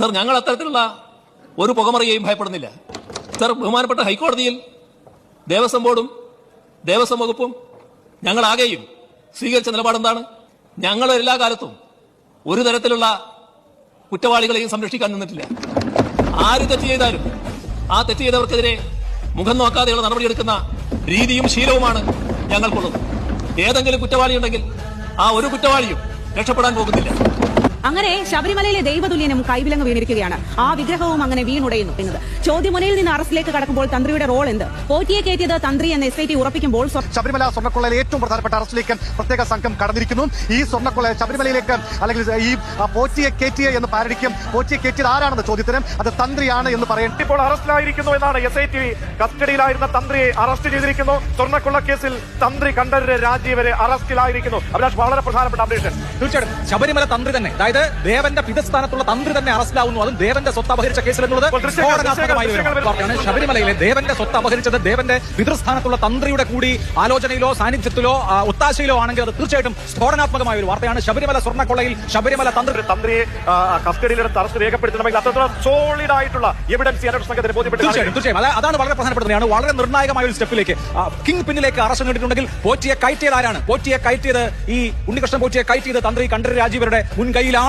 Sir, ഞങ്ങൾ അത്തരത്തിലുള്ള ഒരു പുകമറിയെയും ഭയപ്പെടുന്നില്ല. സർ, ബഹുമാനപ്പെട്ട ഹൈക്കോടതിയിൽ ദേവസ്വം ബോർഡും ദേവസ്വം വകുപ്പും ഞങ്ങളാകെയും സ്വീകരിച്ച നിലപാടെന്താണ്? ഞങ്ങൾ എല്ലാ കാലത്തും ഒരു തരത്തിലുള്ള കുറ്റവാളികളെയും സംരക്ഷിക്കാൻ നിന്നിട്ടില്ല. ആര് തെറ്റ് ചെയ്താലും ആ തെറ്റ് ചെയ്തവർക്കെതിരെ മുഖം നോക്കാതെയുള്ള നടപടിയെടുക്കുന്ന രീതിയും ശീലവുമാണ് ഞങ്ങൾക്കുള്ളത്. ഏതെങ്കിലും കുറ്റവാളി ഉണ്ടെങ്കിൽ ആ ഒരു കുറ്റവാളിയും രക്ഷപ്പെടാൻ പോകുന്നില്ല. അങ്ങനെ ശബരിമലയിലെ ദൈവതുല്യനും കൈവിലങ്ങ് വീണിരിക്കുകയാണ്. ആ വിഗ്രഹവും അങ്ങനെ വീണുടയുന്നു എന്നത്. ചോദ്യമുനയിൽ നിന്ന് അറസ്റ്റിലേക്ക് കടക്കുമ്പോൾ തന്ത്രിയുടെ റോൾ എന്ത്? പോറ്റിയെ കയറ്റിയത് തന്ത്രി എന്ന SIT ഉറപ്പിക്കുമ്പോൾ ശബരിമല സ്വർണ്ണക്കൊള്ളയിലെ ഏറ്റവും പ്രധാനപ്പെട്ട അറസ്റ്റിലേക്ക് പ്രത്യേക സംഘം കടന്നിരിക്കുന്നു. ഈ സ്വർണ്ണക്കൊള്ള ശബരിമലയിലേക്ക് അല്ലെങ്കിൽ ഈ പോറ്റിയെ കയറ്റിയ എന്ന് പാരടിക്കും. പോറ്റിയെ കയറ്റിയത് ആരാണെന്ന ചോദ്യത്തിന് അത് തന്ത്രിയാണ് എന്ന് പറയും. ഇപ്പോൾ അറസ്റ്റിലായിരിക്കുന്നു എന്നാണ് SIT. കസ്റ്റഡിയിലായിരുന്ന തന്ത്രിയെ അറസ്റ്റ് ചെയ്തിരിക്കുന്നു. സ്വർണ്ണക്കൊള്ള കേസിൽ തന്ത്രി കണ്ഠരര് രാജീവര് അറസ്റ്റിലായിരിക്കുന്നു. അഭിലാഷ്, വളരെ പ്രധാനപ്പെട്ട അപ്ഡേഷൻ. തീർച്ചയായിട്ടും ശബരിമല തന്ത്രി തന്നെ, അതായത് ദേവന്റെ പിതസ്ഥാനത്തുള്ള തന്ത്രി തന്നെ അറസ്റ്റിലാവുന്നു. അതും ദേവന്റെ സ്വത്ത് അപഹരിച്ച കേസിൽ എന്നുള്ളത് ശബരിമലയിലെ ദേവന്റെ സ്വത്ത് അപഹരിച്ചത് ദേവന്റെ പിതൃസ്ഥാനത്തുള്ള തന്ത്രിയുടെ കൂടി ആലോചനയിലോ സാന്നിധ്യത്തിലോ ഒത്താശയിലോ ആണെങ്കിൽ അത് തീർച്ചയായിട്ടും സ്ഫോടനാത്മകമായ ഒരു വാർത്തയാണ്. ശബരിമല സ്വർണ്ണക്കൊള്ളയിൽ ശബരിമല തന്ത്രിയെ കസ്റ്റഡിയിലെടുത്ത് അറസ്റ്റ് രേഖപ്പെടുത്തണമെങ്കിൽ അത്രത്തോളം സോളിഡ് ആയിട്ടുള്ള എവിഡൻസ് അന്വേഷണ സംഘത്തിന് ബോധ്യപ്പെട്ടു. തീർച്ചയായും അതാണ് വളരെ പ്രധാനപ്പെട്ടതാണ്. വളരെ നിർണായകമായ ഒരു സ്റ്റെപ്പിലേക്ക് കിങ് പിന്നിലേക്ക് അറസ്റ്റ് നേടിയിട്ടുണ്ടെങ്കിൽ പോറ്റിയെ കയറ്റിയത് ആരാണ്? പോറ്റിയെ കയറ്റിയത് ഈ ഉണ്ണികൃഷ്ണൻ പോറ്റിയെ കയറ്റിയത് തന്ത്രി കണ്ഠരര് രാജീവരുടെ മുൻകൈയിലാണ്.